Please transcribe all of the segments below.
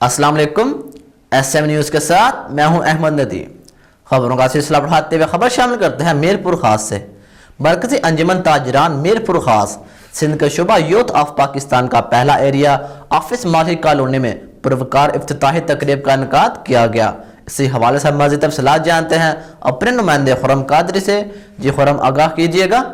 अस्सलाम वालेकुम। SM news के साथ मैं हूं अहमद नदी। खबरों का सिलसिला बढ़ाते हुए खबर शामिल करते हैं मीरपुर खास से। मरकजी अंजुमन ताजरान मीरपुर खास सिंध के शुबा यूथ ऑफ पाकिस्तान का पहला एरिया ऑफिस माली कॉलोनी में पुरवकार इफ्तिताही तकरीब का इनकाद किया गया। इसी हवाले से मज़ीद तफसीलात जानते हैं अपने नुमाइंदे खुरम कादरी से। जी खुरम, आगाह कीजिएगा।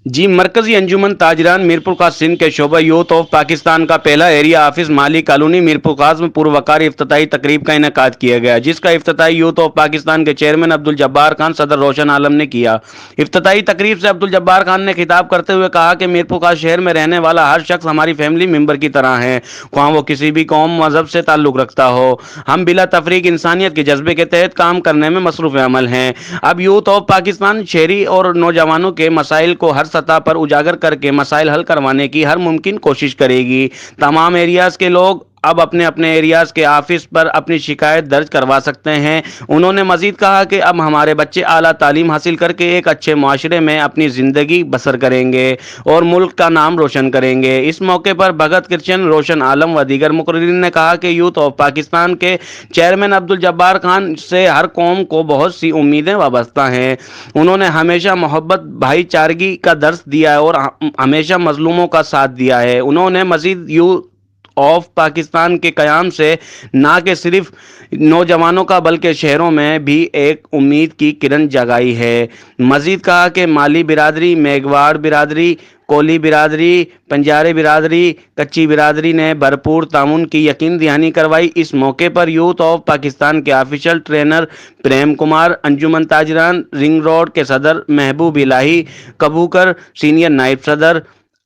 जी, मरकजी अंजुमन ताजरान मीरपुर खास सिंध के शोबा यूथ ऑफ पाकिस्तान का पहला एरिया ऑफिस माली कॉलोनी मीरपुर खास में पुरवकार इफ्तिताही तकरीब का इनेकाद किया गया, जिसका इफ्तिताही यूथ ऑफ पाकिस्तान के चेयरमैन अब्दुल जब्बार खान सदर रोशन आलम ने किया। इफ्तिताही तकरीब से अब्दुल जब्बार खान ने खिताब करते हुए कहा कि मीरपुर खास शहर में रहने वाला हर शख्स हमारी फैमिली मेंबर की तरह है, वहाँ वो किसी भी कौम मजहब से ताल्लुक रखता हो। हम बिला तफरीक इंसानियत के जज्बे के तहत काम करने में मसरूफ़ अमल हैं। अब यूथ ऑफ पाकिस्तान शहरी और नौजवानों के मसाइल को हर सतह पर उजागर करके मसाइल हल करवाने की हर मुमकिन कोशिश करेगी। तमाम एरियाज के लोग अब अपने अपने एरियाज के ऑफिस पर अपनी शिकायत दर्ज करवा सकते हैं। उन्होंने मजीद कहा कि अब हमारे बच्चे आला तालीम हासिल करके एक अच्छे माशरे में अपनी ज़िंदगी बसर करेंगे और मुल्क का नाम रोशन करेंगे। इस मौके पर भगत कृष्ण रोशन आलम व दीगर मुकर्रिरीन ने कहा कि यूथ ऑफ पाकिस्तान के चेयरमैन अब्दुल जब्बार खान से हर कौम को बहुत सी उम्मीदें वाबस्ता हैं। उन्होंने हमेशा मोहब्बत भाईचारगी का दर्स दिया है और हमेशा मजलूमों का साथ दिया है। उन्होंने मजीद यूथ ऑफ पाकिस्तान के क़याम से ना कि सिर्फ नौजवानों का बल्कि शहरों में भी एक उम्मीद की किरण जगाई है। मजीद कहा कि माली बिरादरी, मेघवाड़ बिरादरी, कोली बिरादरी, पंजारे बिरादरी, कच्ची बिरादरी ने भरपूर ताउन की यकीन दहानी करवाई। इस मौके पर यूथ ऑफ पाकिस्तान के ऑफिशियल ट्रेनर प्रेम कुमार, अंजुमन ताजरान रिंग रोड के सदर महबूब इलाही कबूकर, सीनियर नायब सदर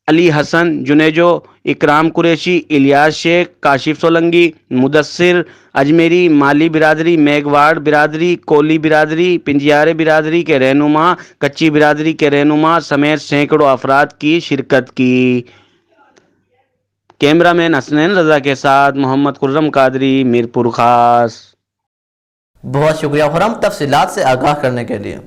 अली हसन जुनेजो, इकराम कुरैशी, इलियास शेख, काशिफ सोलंगी, मुदस्सिर अजमेरी, माली बिरादरी, मेघवाड़ बिरादरी, कोली बिरादरी, पिंजियारे बिरादरी के रहनुमा, कच्ची बिरादरी के रहनुमा समेत सैकड़ों अफराद की शिरकत की। कैमरामैन हसनैन रजा के साथ मोहम्मद खुर्रम कादरी, मीरपुर खास। बहुत शुक्रिया खुरम तफसीलात से आगाह करने के लिए।